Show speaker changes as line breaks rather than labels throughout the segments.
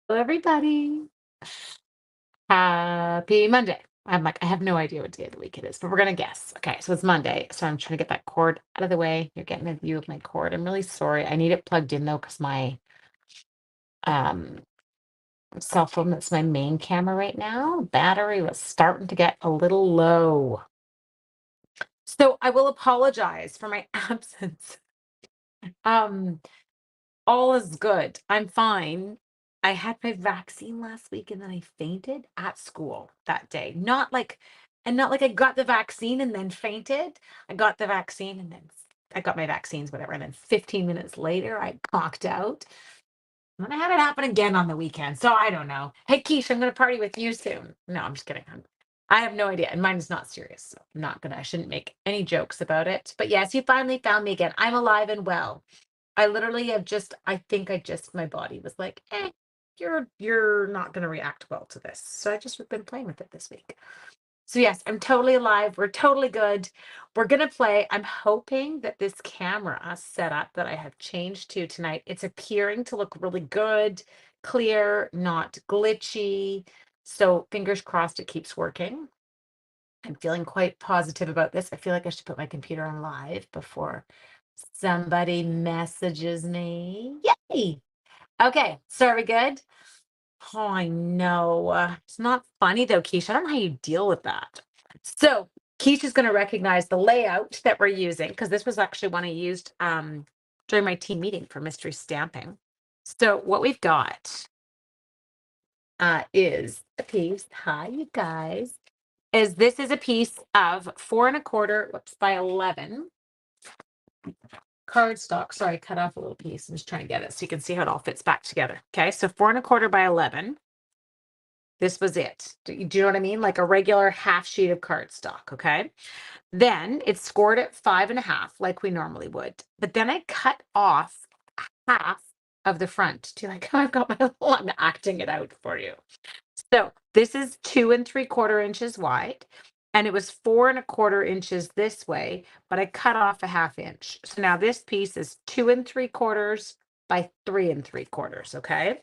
Hello, everybody. Happy Monday. I'm like, I have no idea what day of the week it is, but we're gonna guess. Okay, so it's Monday. So I'm trying to get that cord out of the way. You're getting a view of my cord. I'm really sorry. I need it plugged in though, because my um cell phone that's my main camera right now, battery was starting to get a little low. So I will apologize for my absence. Um, All is good. I'm fine. I had my vaccine last week and then I fainted at school that day. Not like I got the vaccine and then fainted. I got the vaccine and then I got my vaccines, whatever. And then 15 minutes later, I conked out. And then I had it happen again on the weekend. So I don't know. Hey, Keish, I'm going to party with you soon. No, I'm just kidding. I have no idea. And mine is not serious. So I shouldn't make any jokes about it. But yes, you finally found me again. I'm alive and well. I literally have my body was like, you're not gonna react well to this. So I just have been playing with it this week. So yes, I'm totally alive. We're totally good. We're gonna play. I'm hoping that this camera setup that I have changed to tonight, it's appearing to look really good, clear, not glitchy. So fingers crossed it keeps working. I'm feeling quite positive about this. I feel like I should put my computer on live before somebody messages me. Yay! Okay, so are we good? Oh, I know. It's not funny though, Keisha. I don't know how you deal with that. So Keisha's going to recognize the layout that we're using because this was actually one I used during my team meeting for mystery stamping. So what we've got is a piece. Hi, you guys. This is a piece of 4 1/4, whoops, by 11 cardstock. Sorry, I cut off a little piece. I'm just trying to get it so you can see how it all fits back together. Okay, so 4 1/4 by 11. This was it. Do you know what I mean? Like a regular half sheet of cardstock. Okay. Then it's scored at 5 1/2, like we normally would. But then I cut off half of the front. Do you like how I've got my little, I'm acting it out for you. So this is 2 3/4 inches wide, and it was 4 1/4 inches this way, but I cut off a half inch. So now this piece is 2 3/4 by 3 3/4. Okay.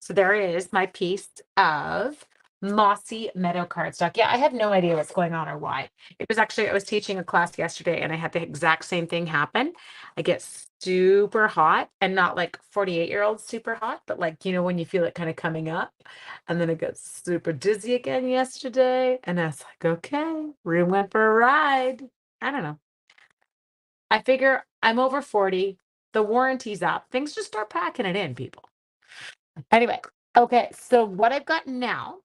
So there is my piece of mossy meadow cardstock. Yeah, I have no idea what's going on or why. It was actually, I was teaching a class yesterday and I had the exact same thing happen. I get super hot and not like 48-year-old super hot, but like, when you feel it kind of coming up. And then it got super dizzy again yesterday. And I was like, okay, room went for a ride. I don't know. I figure I'm over 40. The warranty's up. Things just start packing it in, people. Anyway, okay. So what I've got now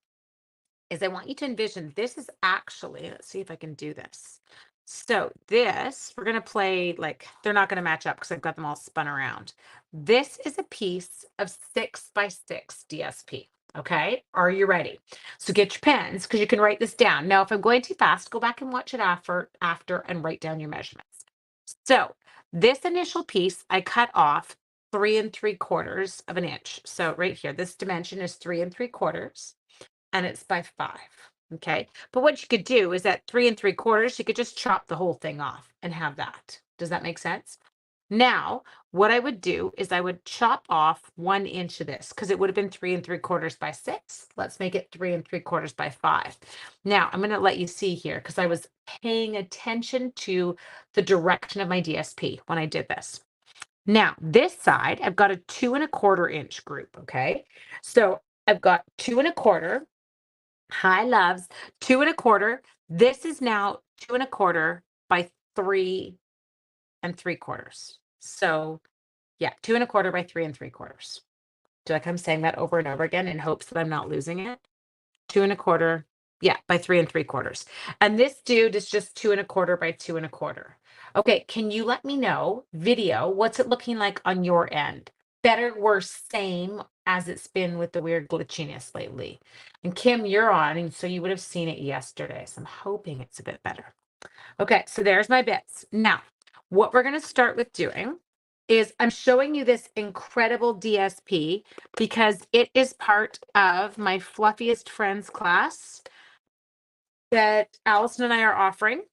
is I want you to envision this is actually, let's see if I can do this. So this, we're going to play like, they're not going to match up because I've got them all spun around. This is a piece of 6 by 6 DSP. Okay. Are you ready? So get your pens because you can write this down. Now, if I'm going too fast, go back and watch it after and write down your measurements. So this initial piece, I cut off 3 3/4 of an inch. So right here, this dimension is 3 3/4 and it's by 5. Okay. But what you could do is at 3 3/4, you could just chop the whole thing off and have that. Does that make sense? Now, what I would do is I would chop off 1 inch of this because it would have been 3 3/4 by 6. Let's make it 3 3/4 by 5. Now, I'm going to let you see here because I was paying attention to the direction of my DSP when I did this. Now, this side, I've got a 2 1/4 inch group. Okay. So I've got 2 1/4. Hi, loves. 2 1/4. This is now 2 1/4 by 3 3/4. So, yeah, 2 1/4 by 3 3/4. Do I come saying that over and over again in hopes that I'm not losing it? 2 1/4. Yeah, by 3 3/4. And this dude is just 2 1/4 by 2 1/4. Okay, can you let me know, video, what's it looking like on your end? Better, worse, same as it's been with the weird glitchiness lately. And Kim, you're on, and so you would have seen it yesterday. So I'm hoping it's a bit better. Okay, so there's my bits. Now, what we're going to start with doing is I'm showing you this incredible DSP because it is part of my Fluffiest Friends class that Allison and I are offering.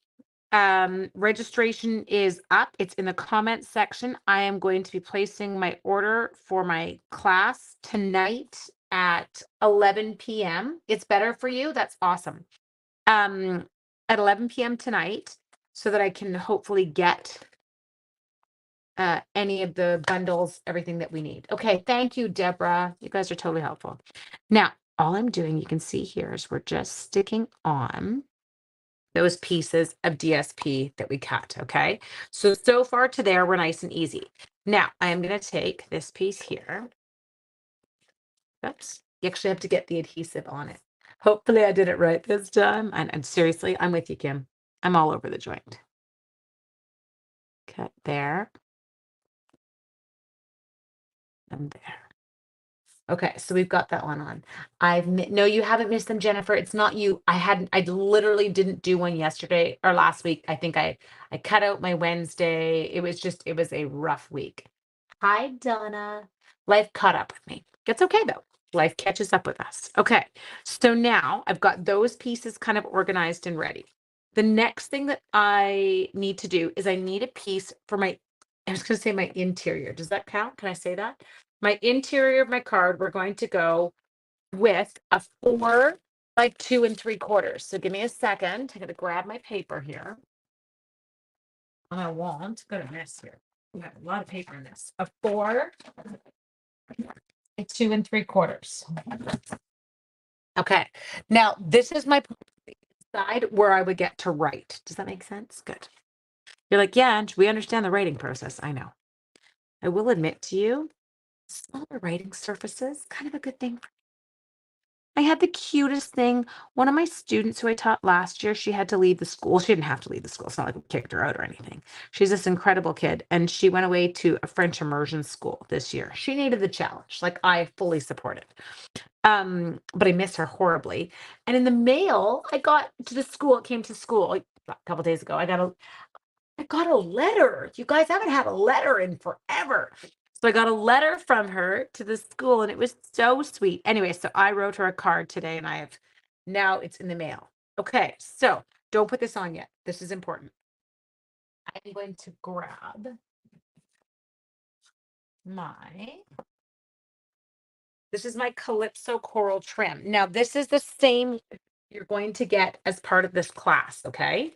Registration is up. It's in the comments section. I am going to be placing my order for my class tonight at 11 p.m. It's better for you. That's awesome. At 11 p.m. tonight, so that I can hopefully get any of the bundles, everything that we need. Okay, thank you, Deborah. You guys are totally helpful. Now, all I'm doing, you can see here, is we're just sticking on those pieces of DSP that we cut, okay? So far to there, we're nice and easy. Now, I am going to take this piece here. Oops. You actually have to get the adhesive on it. Hopefully I did it right this time. And seriously, I'm with you, Kim. I'm all over the joint. Cut there. And there. Okay, so we've got that one on. No, you haven't missed them, Jennifer. It's not you. I literally didn't do one yesterday or last week. I think I cut out my Wednesday. It was a rough week. Hi, Donna. Life caught up with me. It's okay though. Life catches up with us. Okay, so now I've got those pieces kind of organized and ready. The next thing that I need to do is I need a piece for I was going to say my interior. Does that count? Can I say that? My interior of my card, we're going to go with a 4 by 2 3/4. So give me a second. I'm going to grab my paper here. I won't. Got a mess here. We have a lot of paper in this. A 4 by 2 3/4. Okay. Now this is my side where I would get to write. Does that make sense? Good. You're like, yeah, and we understand the writing process. I know. I will admit to you, smaller writing surfaces, kind of a good thing. I had the cutest thing. One of my students who I taught last year, she had to leave the school. She didn't have to leave the school. It's not like we kicked her out or anything. She's this incredible kid. And she went away to a French immersion school this year. She needed the challenge. Like, I fully support it. But I miss her horribly. And in the mail, I got to the school. It came to school like a couple days ago. I got a letter. You guys, haven't had a letter in forever. So I got a letter from her to the school and it was so sweet. Anyway, so I wrote her a card today and now it's in the mail. Okay, so don't put this on yet. This is important. I'm going to grab this is my Calypso Coral Trim. Now, this is the same you're going to get as part of this class, okay?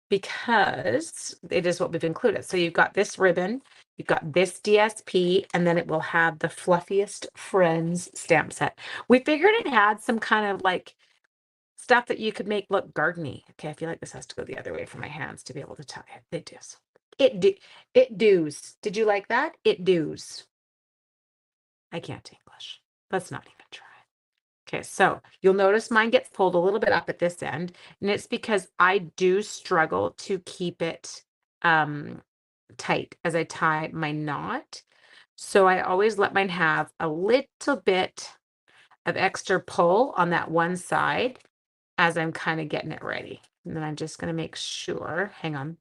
Because it is what we've included. So you've got this ribbon, you've got this DSP, and then it will have the Fluffiest Friends stamp set. We figured it had some kind of like stuff that you could make look garden-y. Okay, I feel like this has to go the other way for my hands to be able to tie it. It does. It does. Did you like that? It does. I can't English. Let's not even try. Okay, so you'll notice mine gets pulled a little bit up at this end, and it's because I do struggle to keep it tight as I tie my knot. So I always let mine have a little bit of extra pull on that one side as I'm kind of getting it ready. And then I'm just going to make sure, hang on,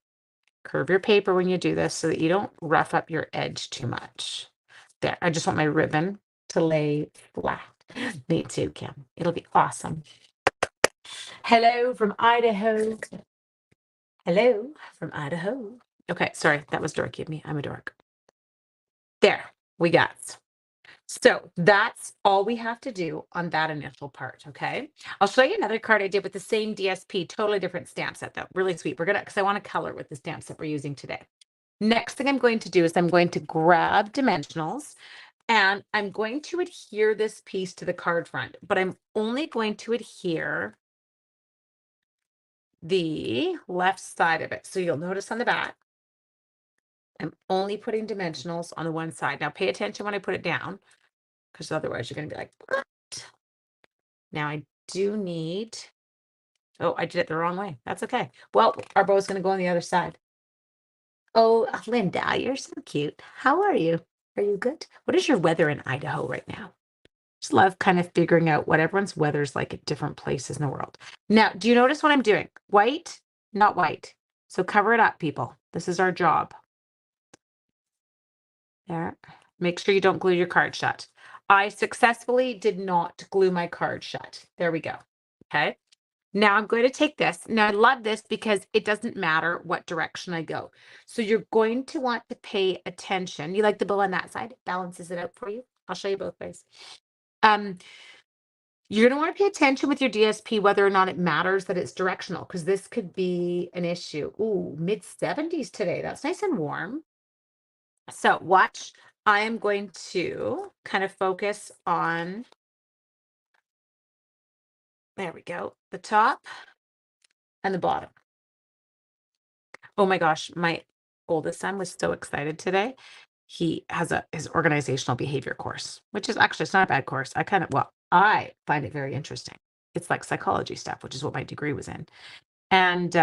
curve your paper when you do this so that you don't rough up your edge too much. There, I just want my ribbon to lay flat. Me too, Kim. It'll be awesome. Hello from Idaho. Hello from Idaho. Okay, sorry, that was dorky of me. I'm a dork. There, we got it. So that's all we have to do on that initial part, okay? I'll show you another card I did with the same DSP, totally different stamp set though. Really sweet. Because I want to color with the stamp set we're using today. Next thing I'm going to do is I'm going to grab dimensionals and I'm going to adhere this piece to the card front, but I'm only going to adhere the left side of it. So you'll notice on the back, I'm only putting dimensionals on the one side. Now pay attention when I put it down, because otherwise you're going to be like, what? Now I do need, oh, I did it the wrong way. That's okay. Well, our bow's going to go on the other side. Oh, Linda, you're so cute. How are you? Are you good? What is your weather in Idaho right now? Just love kind of figuring out what everyone's weather's like at different places in the world. Now, do you notice what I'm doing? White, not white. So cover it up, people. This is our job. There. Make sure you don't glue your card shut. I successfully did not glue my card shut. There we go. Okay. Now I'm going to take this. Now I love this because it doesn't matter what direction I go. So you're going to want to pay attention. You like the bow on that side? Balances it out for you. I'll show you both ways. Um, you're going to want to pay attention with your DSP whether or not it matters that it's directional, because this could be an issue. Ooh, mid 70s today. That's nice and warm. So watch. I am going to kind of focus on, there we go, the top and the bottom. Oh my gosh, my oldest son was so excited today. He has his organizational behavior course, which is actually, it's not a bad course. I find it very interesting. It's like psychology stuff, which is what my degree was in. And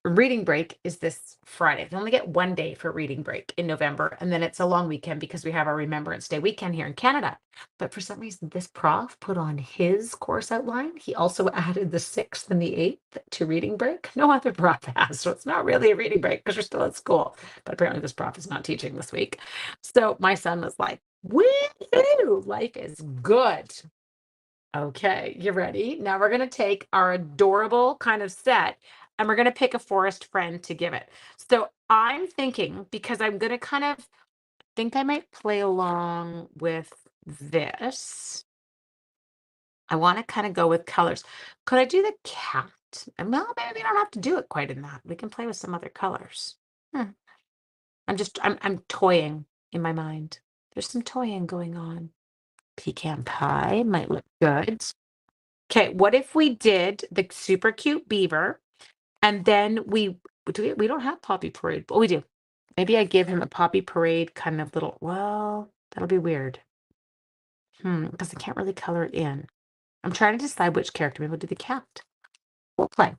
reading break is this Friday. They only get 1 day for reading break in November, and then it's a long weekend because we have our Remembrance Day weekend here in Canada. But for some reason, this prof put on his course outline. He also added the 6th and the 8th to reading break. No other prof has, so it's not really a reading break because we're still at school. But apparently, this prof is not teaching this week. So my son was like, "Woo! Life is good." Okay, you ready? Now we're going to take our adorable kind of set and we're going to pick a forest friend to give it. So I'm thinking, because I'm going to kind of think I might play along with this. I want to kind of go with colors. Could I do the cat? And well, maybe we don't have to do it quite in that. We can play with some other colors. Hmm. I'm toying in my mind. There's some toying going on. Pecan pie might look good. Okay, what if we did the super cute beaver and then we don't have Poppy Parade, but we do. Maybe I give him a Poppy Parade kind of little, well, that'll be weird. Because I can't really color it in. I'm trying to decide which character. Maybe we'll do the cat. We'll play.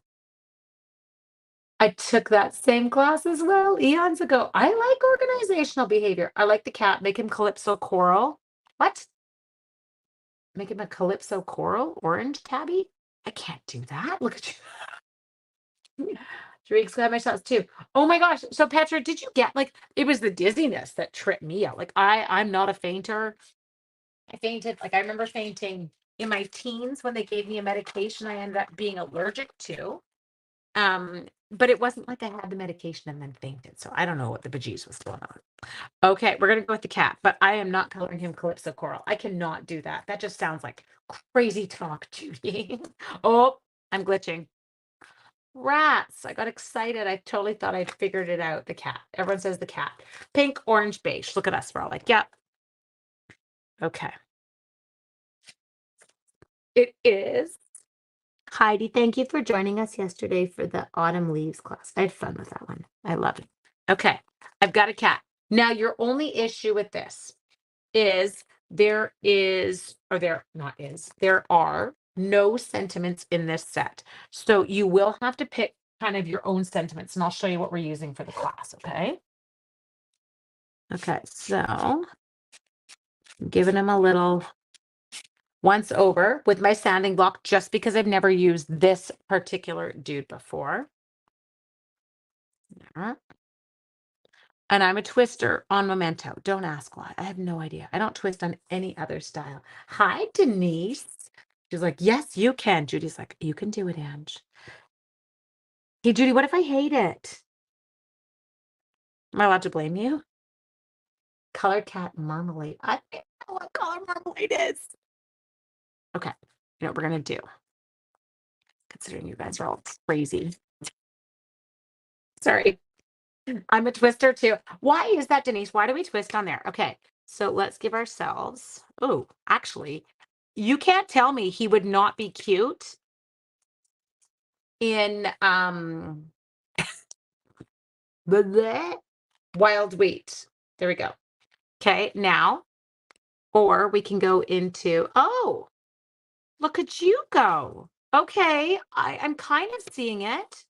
I took that same class as well eons ago. I like organizational behavior. I like the cat. Make him Calypso Coral. What? Make him a Calypso Coral orange tabby? I can't do that. Look at you. 3 exclamation too. Oh my gosh. So Petra, did you get, like, it was the dizziness that tripped me out. Like I'm not a fainter. I fainted, like I remember fainting in my teens when they gave me a medication I ended up being allergic to. But it wasn't like I had the medication and then fainted. So I don't know what the bejesus was going on. Okay, we're gonna go with the cat, but I am not coloring him Calypso Coral. I cannot do that. That just sounds like crazy talk, Judy. Oh, I'm glitching. Rats. I got excited. I totally thought I'd figured it out. The cat. Everyone says the cat. Pink, orange, beige. Look at us. We're all like, yep. Okay. It is. Heidi, thank you for joining us yesterday for the autumn leaves class. I had fun with that one. I love it. Okay. I've got a cat. Now, your only issue with this is there are no sentiments in this set. So you will have to pick kind of your own sentiments, and I'll show you what we're using for the class, okay? Okay, so I'm giving him a little once over with my sanding block just because I've never used this particular dude before. Yeah. And I'm a twister on Memento. Don't ask why. I have no idea. I don't twist on any other style. Hi, Denise. She's like, yes, you can. Judy's like, you can do it, Ange. Hey, Judy, what if I hate it? Am I allowed to blame you? Color cat marmalade. I don't know what color marmalade is. Okay. You know what we're going to do? Considering you guys are all crazy. Sorry. I'm a twister too. Why is that, Denise? Why do we twist on there? Okay. So let's give ourselves. Oh, actually, you can't tell me he would not be cute in the wild wheat. There we go. Okay, now, or we can go into, oh, look at you go. Okay, I'm kind of seeing it.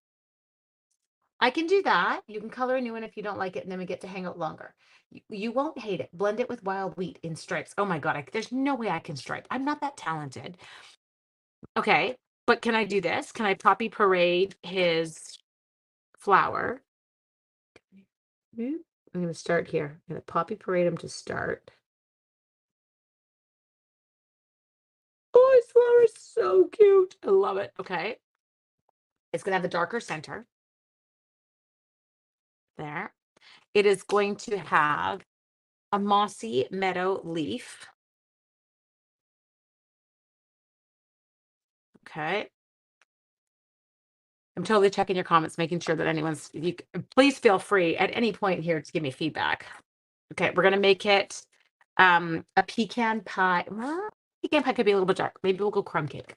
I can do that. You can color a new one if you don't like it, and then we get to hang out longer. You won't hate it. Blend it with wild wheat in stripes. Oh my God, there's no way I can stripe. I'm not that talented. Okay, but can I do this? Can I Poppy Parade his flower? I'm going to start here. I'm going to Poppy Parade him to start. Oh, his flower is so cute. I love it. Okay. It's going to have the darker center. There. It is going to have a mossy meadow leaf. Okay. I'm totally checking your comments, making sure that please feel free at any point here to give me feedback. Okay, we're gonna make it a pecan pie. Well, pecan pie could be a little bit dark. Maybe we'll go crumb cake.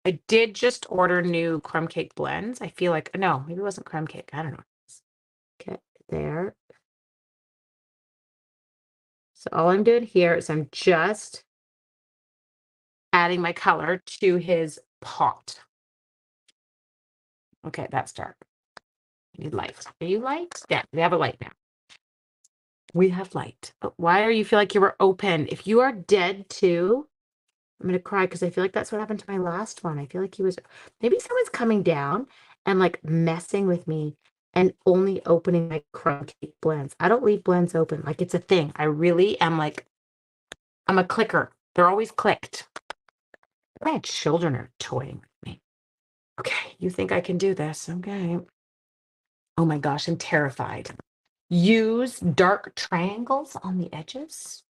I did just order new crumb cake blends. I feel like no, maybe it wasn't crumb cake. I don't know. Okay, there. So all I'm doing here is I'm just adding my color to his pot. Okay, that's dark. I need light. Are you light? Yeah, we have a light now. We have light. Why are you feel like you were open? If you are dead too, I'm gonna cry because I feel like that's what happened to my last one. I feel like maybe someone's coming down and like messing with me and only opening my crumb cake blends. I don't leave blends open. Like it's a thing. I really am like, I'm a clicker. They're always clicked. My children are toying with me. Okay, you think I can do this? Okay. Oh my gosh, I'm terrified. Use dark triangles on the edges.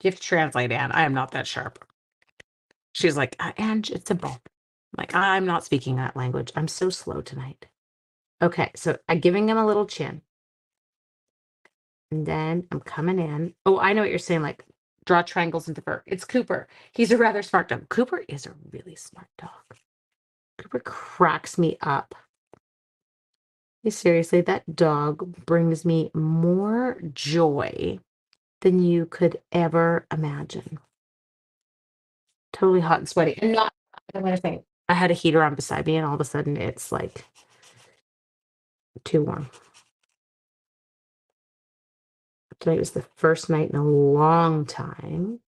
You have to translate, Anne. I am not that sharp. She's like, Anne, it's simple. I'm like, I'm not speaking that language. I'm so slow tonight. Okay, so I'm giving him a little chin. And then I'm coming in. Oh, I know what you're saying, like draw triangles into fur. It's Cooper. He's a rather smart dog. Cooper is a really smart dog. Cooper cracks me up. Seriously, that dog brings me more joy than you could ever imagine. Totally hot and sweaty. And not, I'm gonna say, I had a heater on beside me, and all of a sudden it's like too warm. Tonight was the first night in a long time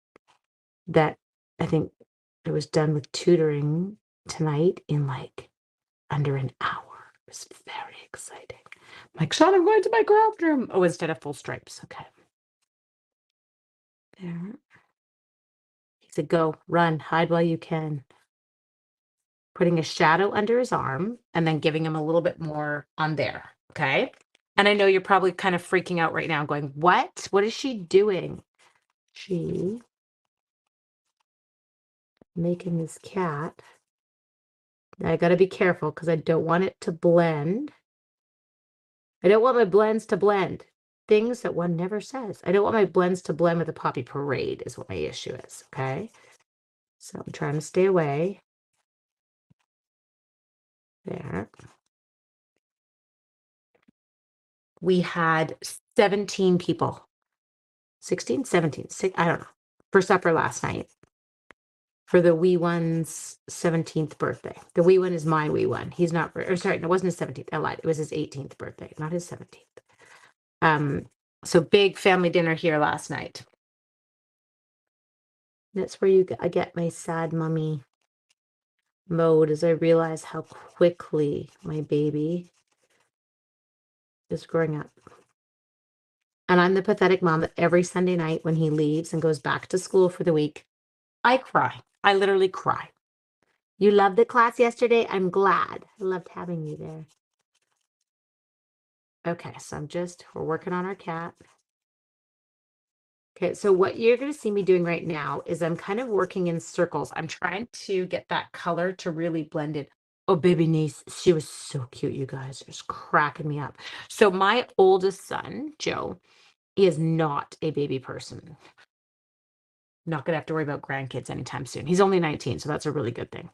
that I think I was done with tutoring tonight in like under an hour. It was very exciting. I'm like, Sean, I'm going to my craft room. Oh, instead of full stripes. Okay. There. He said, go, run, hide while you can. Putting a shadow under his arm and then giving him a little bit more on there. Okay. And I know you're probably kind of freaking out right now, going, what? What is she doing? She making this cat. I got to be careful because I don't want it to blend. I don't want my blends to blend. Things that one never says. I don't want my blends to blend with the Poppy Parade is what my issue is, okay? So I'm trying to stay away. There. We had 17 people. 16, 17, I don't know. For supper last night. For the wee one's 17th birthday. The wee one is my wee one. He's not, or sorry, it wasn't his 17th. I lied. It was his 18th birthday, not his 17th. So big family dinner here last night. That's where I get my sad mummy mode as I realize how quickly my baby is growing up. And I'm the pathetic mom that every Sunday night when he leaves and goes back to school for the week, I cry. I literally cry. You loved the class yesterday? I'm glad. I loved having you there. Okay, so we're working on our cat. Okay, so what you're going to see me doing right now is I'm kind of working in circles. I'm trying to get that color to really blend in. Oh, baby niece, she was so cute, you guys. It was cracking me up. So my oldest son, Joe, is not a baby person. Not going to have to worry about grandkids anytime soon. He's only 19, so that's a really good thing.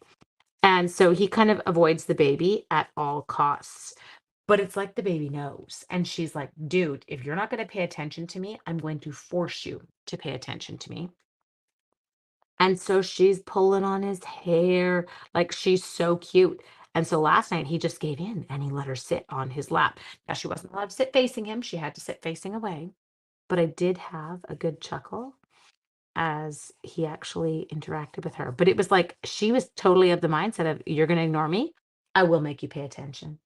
And so he kind of avoids the baby at all costs. But it's like the baby knows. And she's like, dude, if you're not going to pay attention to me, I'm going to force you to pay attention to me. And so she's pulling on his hair. Like she's so cute. And so last night he just gave in and he let her sit on his lap. Now she wasn't allowed to sit facing him. She had to sit facing away. But I did have a good chuckle as he actually interacted with her. But it was like she was totally of the mindset of, you're going to ignore me. I will make you pay attention.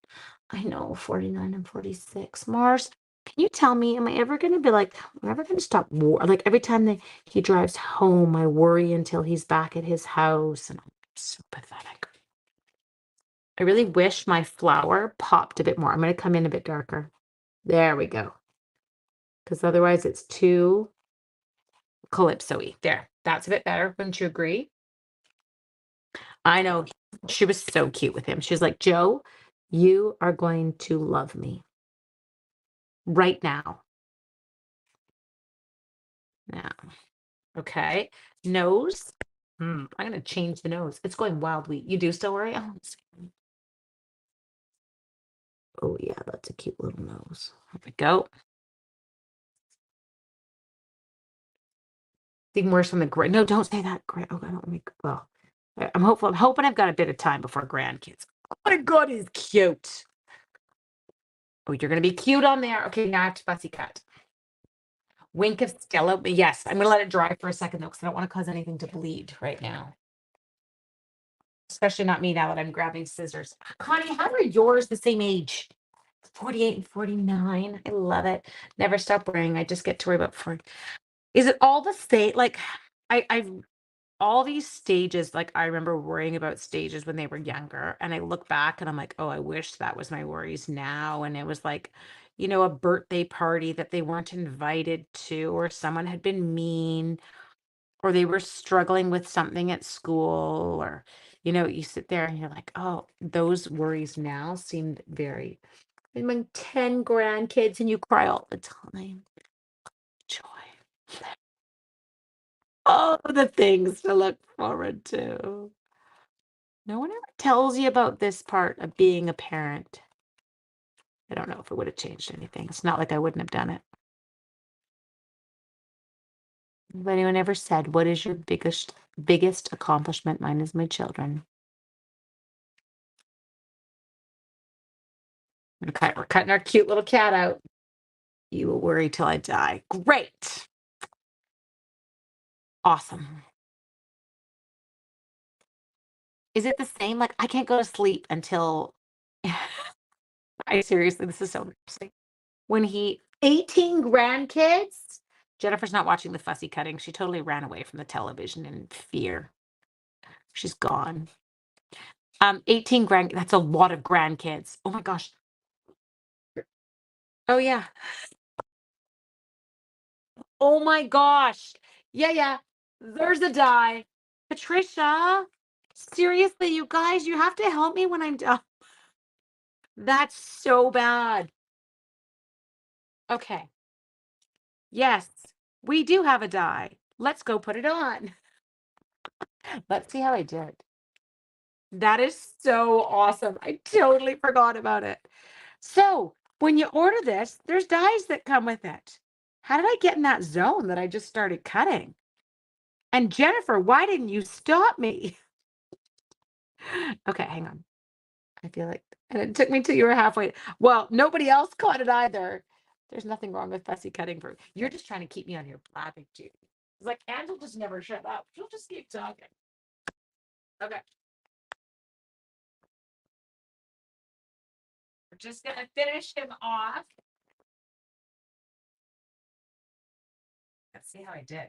I know, 49 and 46. Mars, can you tell me, am I ever going to be like, am I ever going to stop war? Like every time he drives home, I worry until he's back at his house. And I'm so pathetic. I really wish my flower popped a bit more. I'm going to come in a bit darker. There we go. Because otherwise it's too calypso-y. There, that's a bit better. Wouldn't you agree? I know. She was so cute with him. She was like, Joe, you are going to love me right now. Now, okay. Nose. I'm going to change the nose. It's going wildly. You do still worry? Oh, oh, yeah, that's a cute little nose. There we go. Even worse from the grand. No, don't say that. Oh, I don't make. Well, I'm hopeful. I'm hoping I've got a bit of time before grandkids. Oh my God, he's cute. Oh, you're gonna be cute on there. Okay, now I have to fussy cut. Wink of Stella. But yes, I'm gonna let it dry for a second though, because I don't want to cause anything to bleed right now. Especially not me now that I'm grabbing scissors. Connie, how are yours the same age? 48 and 49. I love it. Never stop worrying. I just get to worry about 40. Is it all the same? Like I've all these stages, like I remember worrying about stages when they were younger. And I look back and I'm like, oh, I wish that was my worries now. And it was like, a birthday party that they weren't invited to, or someone had been mean, or they were struggling with something at school, or, you sit there and you're like, oh, those worries now seemed very, among 10 grandkids and you cry all the time. Joy. Oh, the things to look forward to. No one ever tells you about this part of being a parent. I don't know if it would have changed anything. It's not like I wouldn't have done it. If anyone ever said, what is your biggest accomplishment? Mine is my children. Okay, we're cutting our cute little cat out. You will worry till I die. Great. Awesome. Is it the same? Like, I can't go to sleep until I seriously, this is so interesting. When 18 grandkids, Jennifer's not watching the fussy cutting. She totally ran away from the television in fear. She's gone. 18 that's a lot of grandkids. Oh my gosh. Oh yeah. Oh my gosh. Yeah, yeah. There's a die. Patricia, seriously, you guys, you have to help me when I'm done. That's so bad. Okay. Yes, we do have a die. Let's go put it on. Let's see how I did. That is so awesome. I totally forgot about it. So, when you order this, there's dies that come with it. How did I get in that zone that I just started cutting? And Jennifer, why didn't you stop me? Okay, hang on. I feel like, and it took me till you were halfway. Well, nobody else caught it either. There's nothing wrong with fussy cutting for you're just trying to keep me on your blabbing duty. It's like Angel just never shut up. She'll just keep talking. Okay. We're just gonna finish him off. Let's see how I did.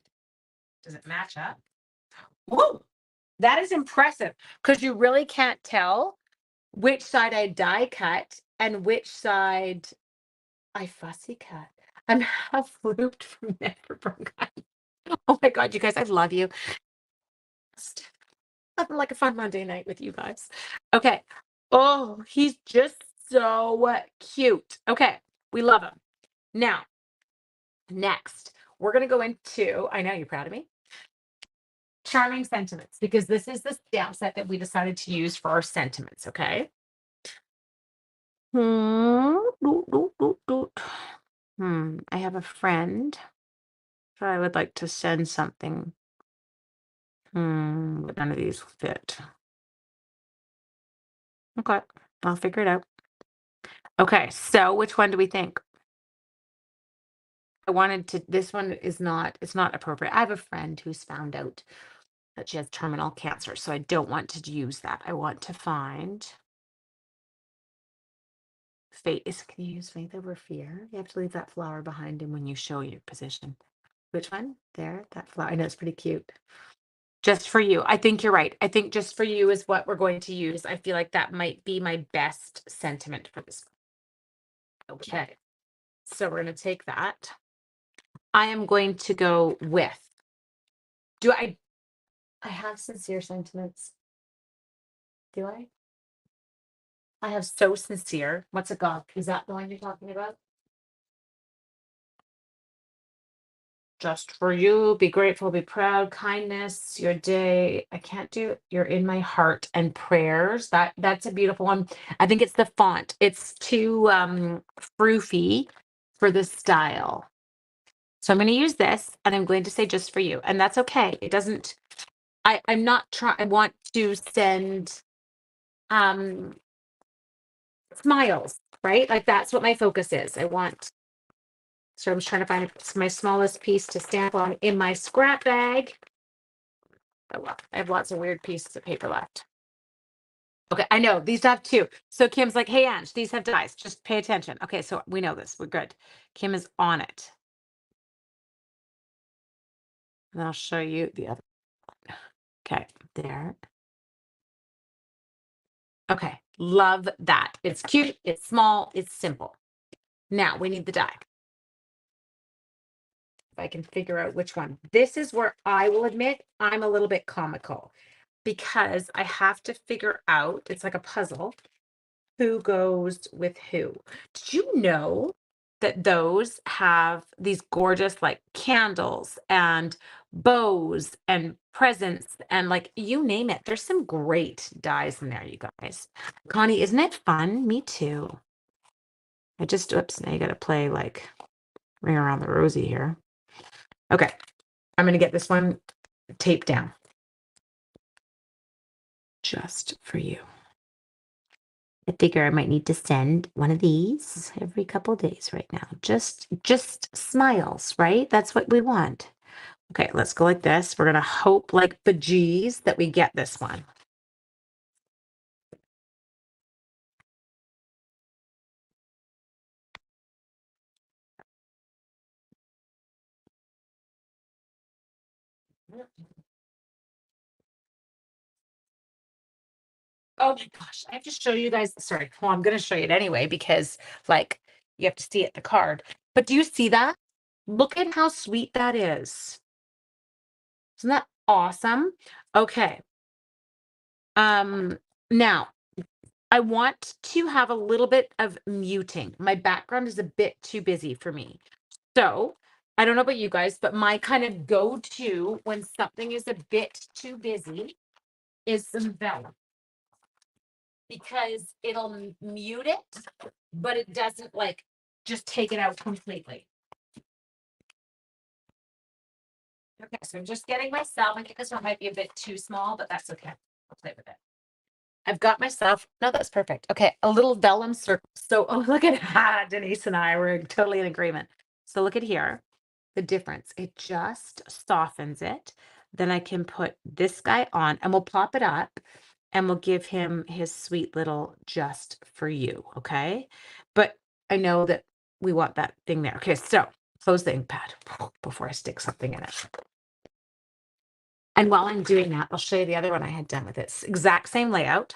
Does it match up? Whoa, that is impressive because you really can't tell which side I die cut and which side I fussy cut. I'm half looped from never bronchitis. Oh my God, you guys, I love you. Just having like a fun Monday night with you guys. Okay. Oh, he's just so cute. Okay, we love him. Now, next, we're gonna go into, I know you're proud of me, charming sentiments, because this is the stamp set that we decided to use for our sentiments, okay? Doot, doot, doot, doot. I have a friend that I would like to send something. But none of these fit. Okay, I'll figure it out. Okay, so which one do we think? I wanted to, this one is not, it's not appropriate. I have a friend who's found out that she has terminal cancer, so I don't want to use that. I want to find fate. Can you use faith over fear? You have to leave that flower behind him when you show your position. Which one? There, that flower. I know it's pretty cute. Just for you. I think you're right. I think just for you is what we're going to use. I feel like that might be my best sentiment for this. Okay. So we're going to take that. I am going to go with, do I have sincere sentiments? Do I? I have so sincere. What's it called? Is that the one you're talking about? Just for you, be grateful, be proud, kindness, your day. I can't do it. You're in my heart and prayers. That's a beautiful one. I think it's the font. It's too froofy for this style. So I'm going to use this and I'm going to say just for you. And that's okay. It doesn't, I'm not trying, I want to send um smiles, right? Like that's what my focus is. I want, so I'm just trying to find my smallest piece to stamp on in my scrap bag. Oh, well, I have lots of weird pieces of paper left. Okay, I know these have two. So Kim's like, hey, Ange, these have dies. Just pay attention. Okay, so we know this. We're good. Kim is on it. And I'll show you the other one. Okay, there. Okay, love that. It's cute, it's small, it's simple. Now we need the die. If I can figure out which one. This is where I will admit I'm a little bit comical because I have to figure out, it's like a puzzle, who goes with who. Did you know that those have these gorgeous like candles and bows and presents and like you name it? There's some great dies in there, you guys. Connie, isn't it fun? Me too. I just, oops, now you got to play like ring around the rosy here. Okay, I'm going to get this one taped down. Just for you. I figure I might need to send one of these every couple days right now. Just smiles, right? That's what we want. Okay, let's go like this. We're gonna hope like bejeez that we get this one. Oh my gosh, I have to show you guys. Sorry, well, I'm gonna show you it anyway because like you have to see it, the card. But do you see that? Look at how sweet that is. Isn't that awesome? Okay. Now I want to have a little bit of muting. My background is a bit too busy for me. So I don't know about you guys, but my kind of go-to when something is a bit too busy is some vellum because it'll mute it, but it doesn't like just take it out completely. Okay, so I'm just getting myself. I think this one might be a bit too small, but that's okay. I'll play with it. I've got myself, no, that's perfect. Okay, a little vellum circle. So, oh, look at that. Denise and I were totally in agreement. So look at here, the difference. It just softens it. Then I can put this guy on and we'll pop it up and we'll give him his sweet little just for you, okay? But I know that we want that thing there. Okay, so close the ink pad before I stick something in it. And while I'm doing that, I'll show you the other one I had done with it. Exact same layout.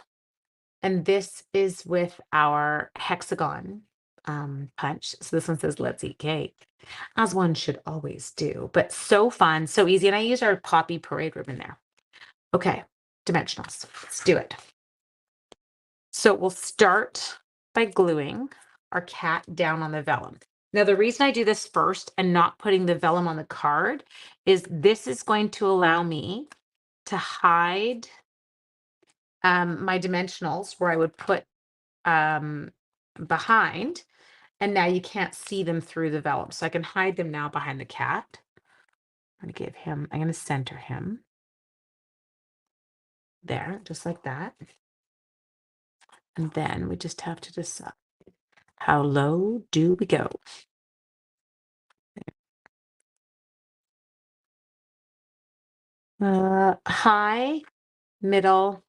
And this is with our hexagon punch. So this one says, let's eat cake, as one should always do. But so fun, so easy. And I use our poppy parade ribbon there. Okay, dimensionals. Let's do it. So we'll start by gluing our cat down on the vellum. Now, the reason I do this first and not putting the vellum on the card is this is going to allow me to hide my dimensionals where I would put behind, and now you can't see them through the vellum. So I can hide them now behind the cat. I'm going to give him, I'm going to center him there, just like that. And then we just have to decide how low do we go? High, middle,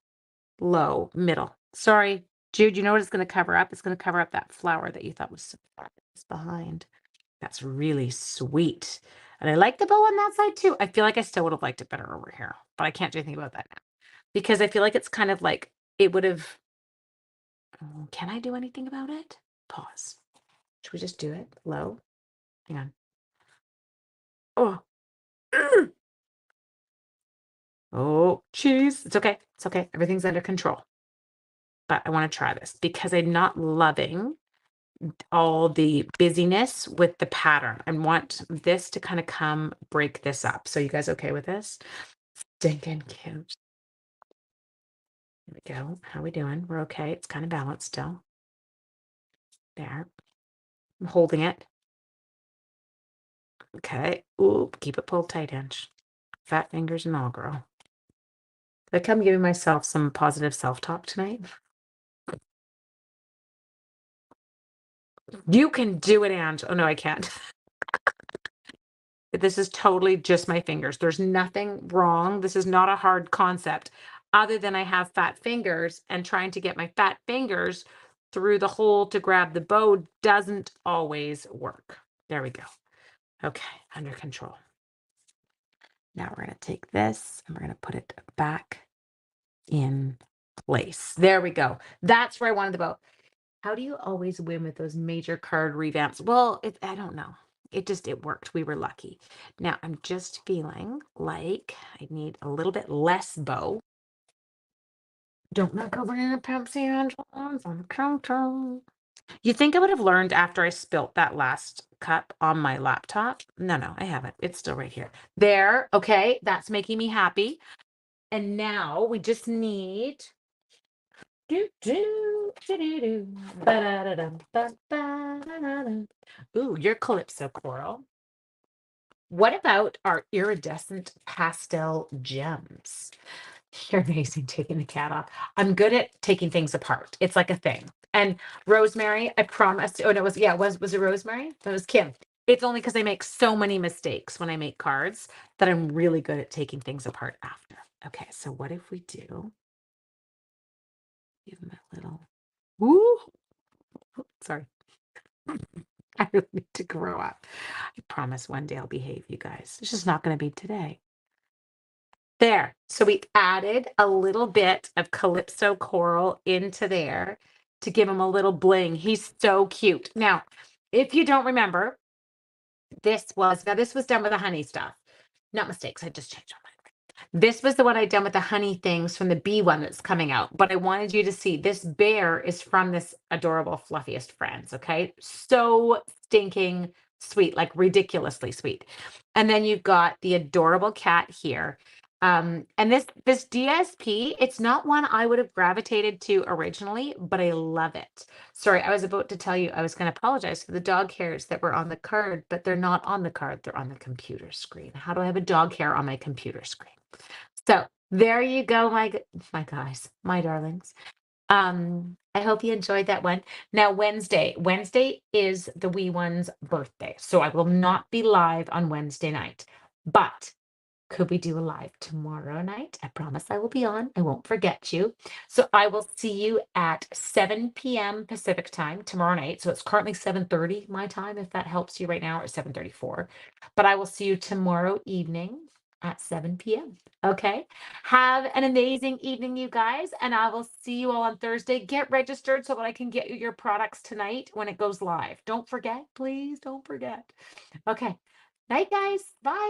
low, middle. Sorry, Jude, you know what it's going to cover up? It's going to cover up that flower that you thought was so behind. That's really sweet. And I like the bow on that side too. I feel like I still would have liked it better over here, but I can't do anything about that now because I feel like it's kind of like it would have. Can I do anything about it? Pause. Should we just do it low? Hang on. Oh, oh, jeez. It's okay. It's okay. Everything's under control. but I want to try this because I'm not loving all the busyness with the pattern. I want this to kind of come break this up. So you guys okay with this? Stinking cute. There we go. How we doing? We're okay. It's kind of balanced still. There. I'm holding it. Okay. Ooh, keep it pulled tight, Inch. Fat fingers and all, girl. Did I come giving myself some positive self-talk tonight? You can do it, Ange. Oh, no, I can't. This is totally just my fingers. There's nothing wrong. This is not a hard concept other than I have fat fingers, and trying to get my fat fingers through the hole to grab the bow doesn't always work. There we go. Okay, under control. Now we're going to take this and we're going to put it back in place. There we go. That's where I wanted the bow. How do you always win with those major card revamps? Well, I don't know. It worked. We were lucky. Now I'm just feeling like I need a little bit less bow. Don't knock over in a Pepsi and on the counter. You think I would have learned after I spilt that last cup on my laptop? No, I haven't. It's still right here. There. Okay. That's making me happy. And now we just need ooh, your calypso coral. What about our iridescent pastel gems? You're amazing taking the cat off. I'm good at taking things apart. It's like a thing. And Rosemary, I promised. Oh, no, was it Rosemary? That was Kim. It's only because I make so many mistakes when I make cards that I'm really good at taking things apart after. Okay, so what if we do? Give him a little. Woo! Sorry. I really need to grow up. I promise one day I'll behave, you guys. It's just not going to be today. There. So we added a little bit of calypso coral into there to give him a little bling. He's so cute. Now, if you don't remember, this was done with the honey stuff. Not mistakes. I just changed my mind. This was the one I done with the honey things from the bee one that's coming out. But I wanted you to see this bear is from this adorable Fluffiest Friends. Okay. So stinking sweet, like ridiculously sweet. And then you've got the adorable cat here. And this DSP, it's not one I would have gravitated to originally, but I love it. Sorry, I was about to tell you I was going to apologize for the dog hairs that were on the card, but they're not on the card. They're on the computer screen. How do I have a dog hair on my computer screen? So there you go, my guys, my darlings. I hope you enjoyed that one. Now, Wednesday is the wee one's birthday. So I will not be live on Wednesday night, but could we do a live tomorrow night? I promise I will be on. I won't forget you. So I will see you at 7 p.m. Pacific time tomorrow night. So it's currently 7:30 my time, if that helps you right now, or 7:34. But I will see you tomorrow evening at 7 p.m. Okay. Have an amazing evening, you guys. And I will see you all on Thursday. Get registered so that I can get you your products tonight when it goes live. Don't forget, please don't forget. Okay. Night, guys. Bye.